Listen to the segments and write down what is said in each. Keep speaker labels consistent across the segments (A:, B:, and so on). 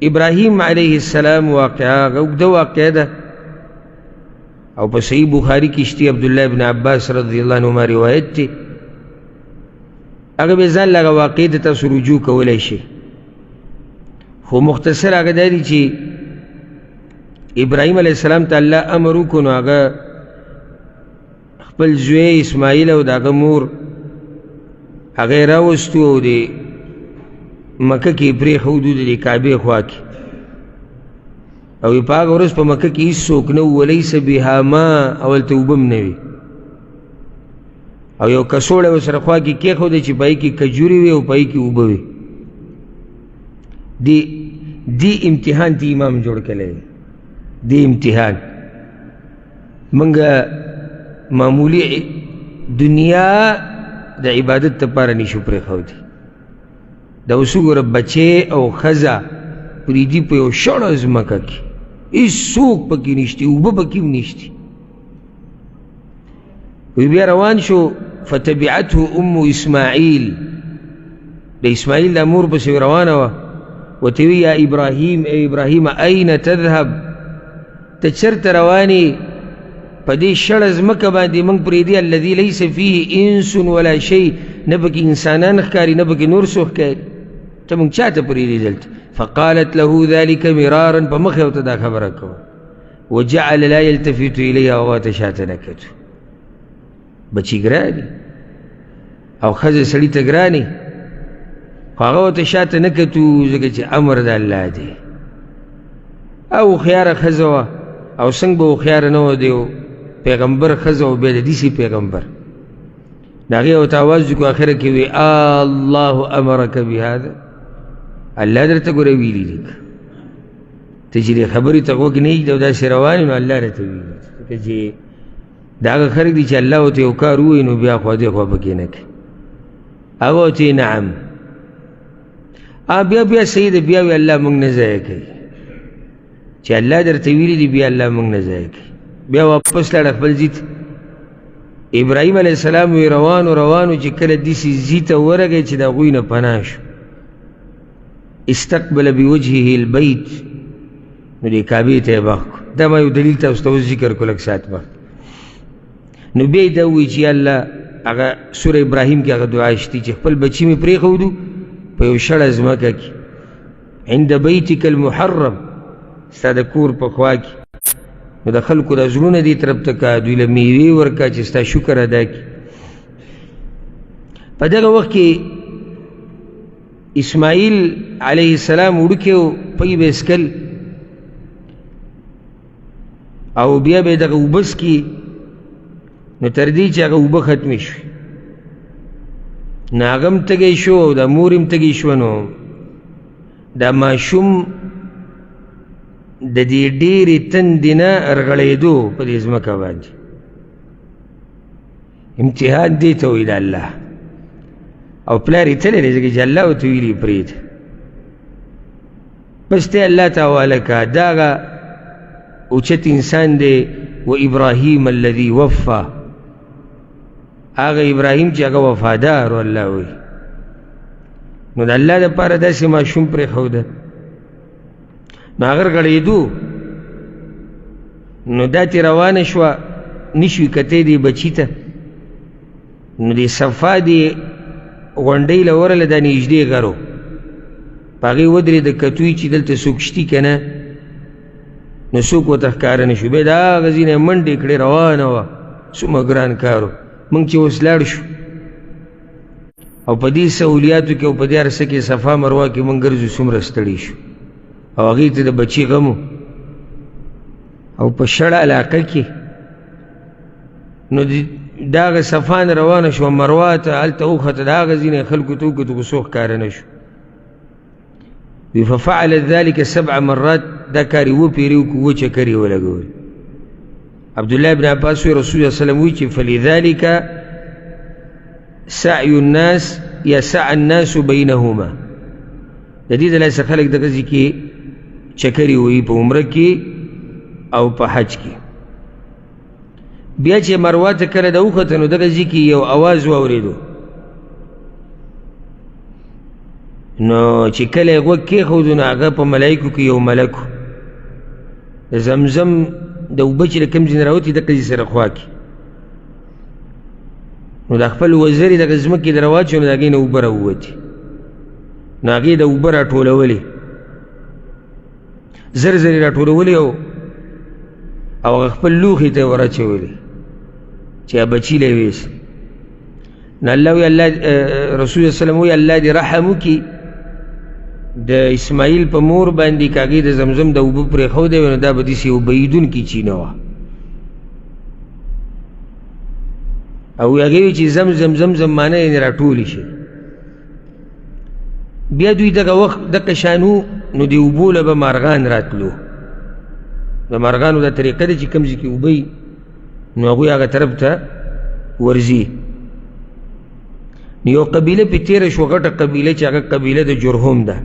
A: ابراهیم علیہ السلام واقعا اوږده واقعه ده او په صحیح بخاری کې شته عبدالله ابن عباس رضی الله عنهما روایت دی هغه به ځان لږه واقعې ته تاسو رجوع کولی شئ خو مختصر هغه دا دی چې ابراهیم علیه السلام ته الله امر وکړو نو هغه خپل زوی اسماعیل او د هغه مور هغه یې راوستو او د مکه کې یې پرېښودو د کعبې خوا کې او په هغه ورځ په مکه کې هېڅوک نه و ولیس بها ما او هلته اوبه هم نه وي او یو کڅوړه ورسره خوا کې کېښوده چې په هغې کې کجورې وي او په هغې کې اوبه وي دی امتحان تی امام جوړ کړی دی امتحان موږ معمولی دنیا د عبادت لپاره نشو پرېښودی دا اوس وګوره بچی او ښځه پرېږدي په یو شړه ځمکه کې هېڅوک پکې نشته اوبه پکې هم نشتي وی بیا روان شو فتبعته ام اسماعیل د اسماعیل د مور پسې روانه وه ورته وی یا ابراهیم ای ابراهیم این تذهب ته چېرته روانې په دې شړه ځمکه باندې موږ پرېږدي الذي لیس فیه انس ولا شی نه پکې انسانان ښکاري نه پکې نور څوک ښکاري ته موږ چاته پرېږدي دلته فقالت له ذلك مرارا په مخ یې ورته دا خبره کوه وجعل لا یلتفت الیها او هغه ته شاته نه کتو بچی ګرانې او ښځه سړي ته ګرانې خو هغه ورته شاته نه کتو ځکه چې امر د الله دی او هوښیاره ښځه وه او څنګه به هوښیاره نه وه دی پیغمبر ښځه او بیا د داسې پیغمبر د هغې ورته اواز وکړو اخره کې وی الله امرک بهذا الله درته ګوره ویلي دي ته چې دې خبرې ته غوږ نه ایږدي او داسې روان یې نو الله درته ویلي دي ځکه چې د هغه خلک دي چې الله ورته یو کار ووایي نو بیا خوا دې خوا پکې نه کوي هغه ورته نعم بیا صحیح ده بیا وی الله موږ نه ضایع کوي چې الله درته ویلي دي بیا الله موږ نه ضایع کوي بیا واپس لاړه خپل ځي ته ابراهیم علیه السلام وی روانو چې کله داسې ځي ته ورغی چې د هغوی نه پناه شو استقبل بوجهه البیت نو دې کعبې ته یې مخ کړو دا ما یو دلیل تاسو ته اوس ذکر کړو لږ ساعت مخکې نو بیا یې دا ووایي چې یا الله هغه سوره ابراهیم کې هغه دعا شتي چې خپل بچي مې پرېښودو په یو شړه ځمکه کې عند بیتک المحرم ستا د کور په خوا کې نو د خلکو د زړونه دې طرف ته که دوی له میوې ورکړه چې ستا شکر ادا کړي په دغه وخت کې اسماعیل علیه السلام وړوکی و پی به څکل او بیا به یې دغه اوبه څکي نو تر دې چې هغه اوبه ختمې شوې نو هغه هم تږی شو او د مور هم تږی شوه نو دا ماشوم د دې ډېرې تندې نه رغړېدو په دې ځمکه باندې امتحان دې ته وایي د الله او پلار یې تللی دی ځکه چې الله ورته ویلي پرېږده بس ته الله ته حواله کړه دا هغه اوچت انسان دی و ابراهیم الذي وفا هغه ابراهیم چې هغه وفادار و الله وایي نو د الله دپاره داسې ماشوم پرېښوده نو هغه رغړېدو نو دا ترې روانه شوه نشوي کتی دی بچي ته نو دې صفا دې غونډۍ له ورله دا نږدې غر و په هغې ودرېده کتوی چې دلته څوک شتي که نه نو څوک ورته ښکاره نه شو بیا د هغه ځینې منډې کړې روانه وه څومره ګران کار و موږ چې اوس لاړ شو او په دې سهولیاتو کې او په دې هر څه کې صفا مروه کې موږ ګرځو څومره ستړي شو او هغې ته د بچي غم او په شړه علاقه کې نو د هغه صفا نه روانه شوه مروه ته هلته وخته د هغه ځینې خلکو ته وکتو خو څوک ښکاره نه شو ففعلت ذلك 7 مرات دا کار یې وپېرې وکړو و چکر یې ولګول عبدالله ابن عباس وی رسول الله صلی وی چې فلذلك سعی الناس یا سعى الناس بینهما د دې دلایل خلک دغه ځای کې چکر یې وهي په عمره کې او په حج کې بیا چې مروه ته کله د وخته نو دغه ځای کې یو اواز واورېدو نو چې کله یې غوږ کېښودو نو هغه په ملایکو کې یو ملک د زمزم د اوبه چې له کوم ځای نه راوتې دقه ځای سره خوا کې نو د خپل وزرې دغه ځمکې د راواچو نو د هغې نه اوبه راووتې نو هغې د اوبه راټولولې زر زر یې راټولولې او هغه خپل لوښي ته یې ورچولې چې بچي له یې ویست نو الله وی الله رسول الله وسلم وی الله دې رحم وکړي د اسماعیل په مور باندې که هغې د زمزم د اوبه پرېښودی وی نو دا به داسې یو بهیدونکې چینه وه او هغې وی چې زمزم معنی یې راټولې شي بیا دوی دغه وخت دغه شانو نو د اوبو له به مارغان راتلو د مارغانو دا طریقه ده چې کوم ځای کې اوبه وي نو هغوی هغه طرف ته ورځي نو یو قبیله پې تېره شوه غټه قبیله چې هغه قبیله د جرهم ده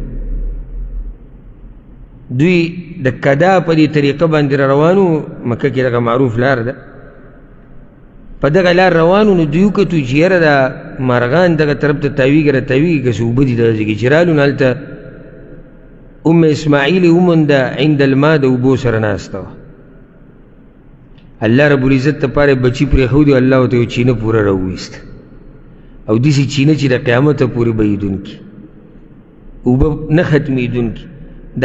A: دوی د کدا په دې طریقه باندې را روانو مکه کې دغه معروف لار ده په دغه لار روانو نو دوی وکتو چې یاره دا مارغان دغه طرف ته تاویږي را تاویږي که څه اوبه دي دغه ځای کې چې رالو نو هلته ام اسماعیل یې ومونده عند الماء د اوبو سره ناسته وه الله رب العزت دپاره بچي پرېښودي الله ورته یو چینه پوره راوویسته او داسې چینه چې د قیامته پورې بهیدونکي اوبه نه ختمېدونکي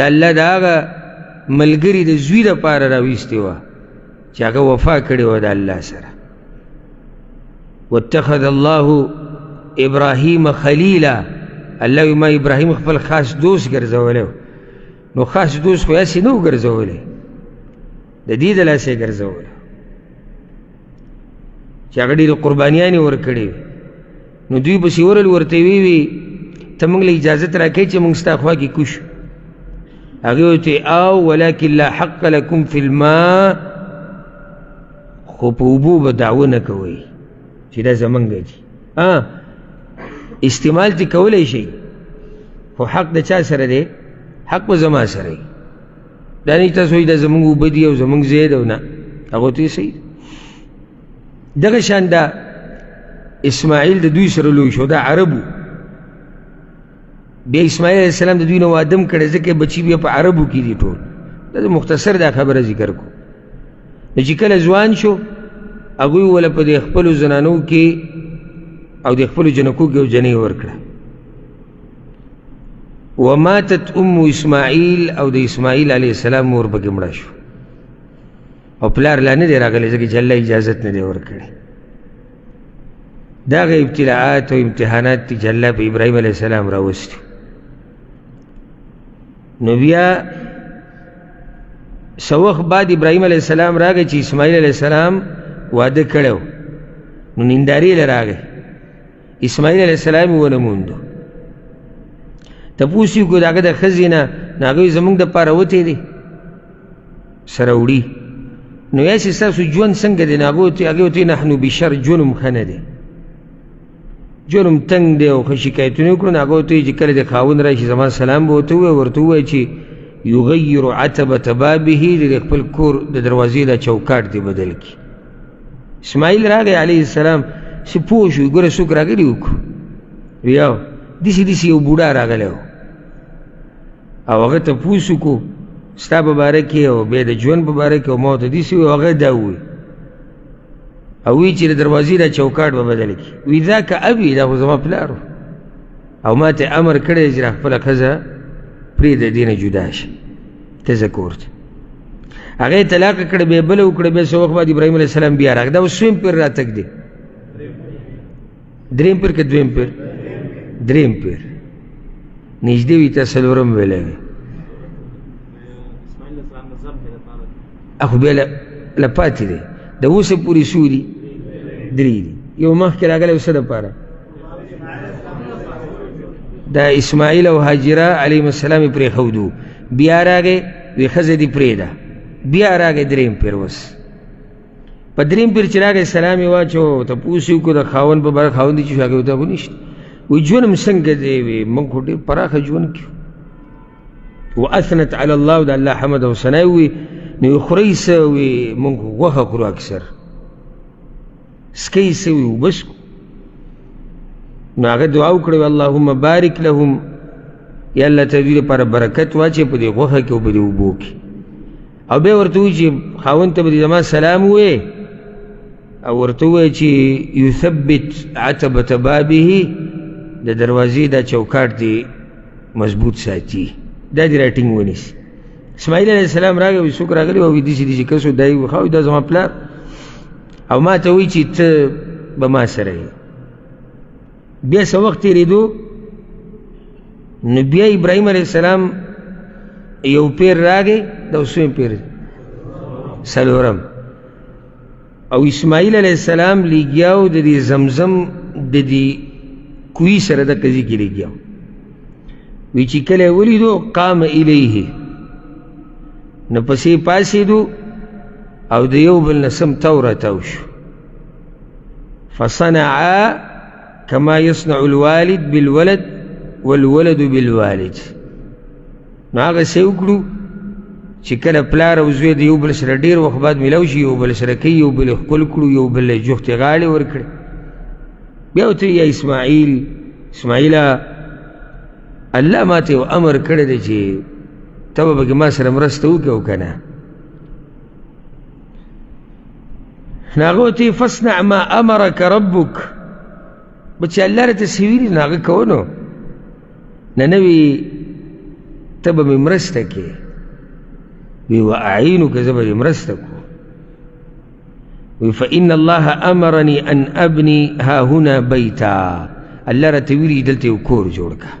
A: د الله د هغه ملګري د زوی دپاره راویستې وه چې هغه وفا کړې وه د الله سره واتخذ الله ابراهیم خلیلا الله وی ما ابراهیم خپل خاص دوست ګرځولی نو خاص دوست خو یاسې نه و ګرځولی د دې د لاسه یې ګرځولی چې هغه ډېرې قربانیانې ورکړې وي نو دوی پسې ورل ورته وی ته موږ له اجازت راکوې چې موږ ستا خوا کې کوشو هغې ورته او ولکن لا حق لکم فی الماء خو په اوبو به دعوه نه کوئ چې دا زمونږ دي استعمال تی کولی شي خو حق د چا سره دی حق به زما سره وي دا نه تاسو وایي دا زمونږ اوبه دي او زمونږ ځای دی او نه هغه ته صحیح دغه شان دا اسماعیل د دوی سره لوی شو دا عربو بیا اسماعیل علیه السلام د دوی نه واده هم کړی ځکه بچي بیا په عربو کې دي ټول دا مختصر دا خبره ذکر کو نو چې کله ځوان شو هغوی وله په د خپلو زنانو کې او د خپلو جنکو کې یو جنۍ ورکړه وماتت ام اسماعیل او د اسماعیل علیه السلام مور پکې مړه شو او پلار لا نه دی راغلی ځکه چې الله اجازت نه دی ورکړی دا هغه ابتلاعات او امتحانات دي چې الله په ابراهیم علیه السلام راوستي نو بیا څه وخت بعد ابراهیم علیه السلام راغی چې اسماعیل علیه السلام واده کړی نو نیندارې له راغی اسماعیل علیه السلام یې ونه موندو تپوس یې وکړو د هغه د ښځې نه نو هغه زموږ دپاره وتی دی سره وړي نو یاسې ستاسو ژوند څنګه دی نو هغې ورته نحنو بشر ژوند هم ښه نه دی ژوند هم تنګ دی او ښه شکایتونه وکړو نو هغه ورته وایي چې کله د خاوند راشي زما سلام به ورته ووایي ورته ووایي چې یغیر عتبة بابه د خپل کور د دروازې دا چوکاټ دی بدل کړي اسماعیل راغی علیه السلام چې پوه شو ګوره څوک راغلي وکړو ویاو داسې یو بوډا راغلی و او هغه تپوس وکړو ستا په باره کې او بیا د ژوند په باره کې او ما ورته داسې وویل هغه دا ووایي او وی چې د دروازې دا چوکاټ به بدل کړي وی ذاک ابي دا خو زما پلار او ما ته امر کړی چې خپله ښځه پرېږده دې نه جدا شه ته ځه کور ته هغه یې طلاقه کړه بیا بله وکړه بیا څه وخت بعد ابراهیم علیه السلام بیا راغی دا اوس څویم پیر راتګ دی دریم پیر که دویم پیر دریم پیر نږدې وي تا څلورم ویلی وي اخو بیا له پاتې دی د اوسه پورې څو دي درې دي یو مخکې راغلی و څه دپاره دا اسماعیل او هاجره علیهم السلام یې پرېښودو بیا راغی وی ښځه دې پرېږده بیا راغی دریم پیر اوس په دریم پیر چې راغی سلام یې واچو تپوس یې وکړو د خاوند په باره خاوند یې چې شو هغې ورته خو نشته وی ژوند هم څنګه دی وی موږ خو ډېر پراخه ژوند کړو واثنت علی الله د الله حمد او ثنا وي نو یې خورئ څه وی موږ غوښه خورو اکثر سکئ څه وي اوبه څکو نو هغه دعا وکړه اللهم بارک لهم یا الله ته دوی لپاره برکت واچوي په دې غوښه کې او په دې اوبو کې. او بیا ورته وایي چې خاوند ته به دې زما سلام ووایې او ورته ووایي چې یثبت عتبة بابه د دروازې دا چوکاټ دې مضبوط ساتي، دا دې راټینګ ونیسي. اسماعیل علیه السلام راغی وایي څوک راغلی وایي داسې داسې کس و دا یې وایي دا زما پلار او ما ته وایي چې ته به ما سره یې. بیا څه وخت تېرېدو نو بیا ابراهیم علیه السلام یو پیر راغی، دا اوسویم پیر څلورم، او اسماعیل علیه السلام لګیاو د دې زمزم د دې کوی سره د کځي کې لګیاو. وی چې کله ولیدو قام الیه نو پسې پاسېدو او د یو بل نه سم تاو راتاو شو. فصنعا كما يصنع الوالد بالولد والولد بالوالد. نو هغه څه وکړو چې کله پلار او زوی د یو بل سره ډېر وخت بعد میلاو شي، یو بل سره کوي، یو بل ښکل کړو، یو بل له جوختې غاړې ورکړې. بیا ورته یا اسماعیله الله ما ته یو امر کړی دی چې ته به پکې ما سره مرسته وکړې او که نه. نو هغه ورته فاصنع ما امرک ربک، بچې الله راته څه ویلي نو هغه کوه نو. نه وي ته به مې مرسته کې، وی واعینک زه به دې مرسته کو. وی فإن الله امرني ان ابني ها هنا بیتا، الله راته ویلي دلته یو کور جوړ که.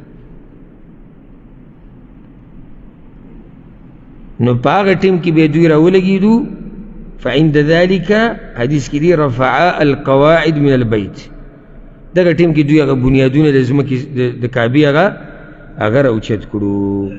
A: نو په هغه ټیم کې به دوی راولګېدو. فعند ذلك حدیث کې دی رفعا القواعد من البيت، دغه ټیم کې دوی هغه بنیادونه د ځمکې د کعبې هغه راوچت کړو.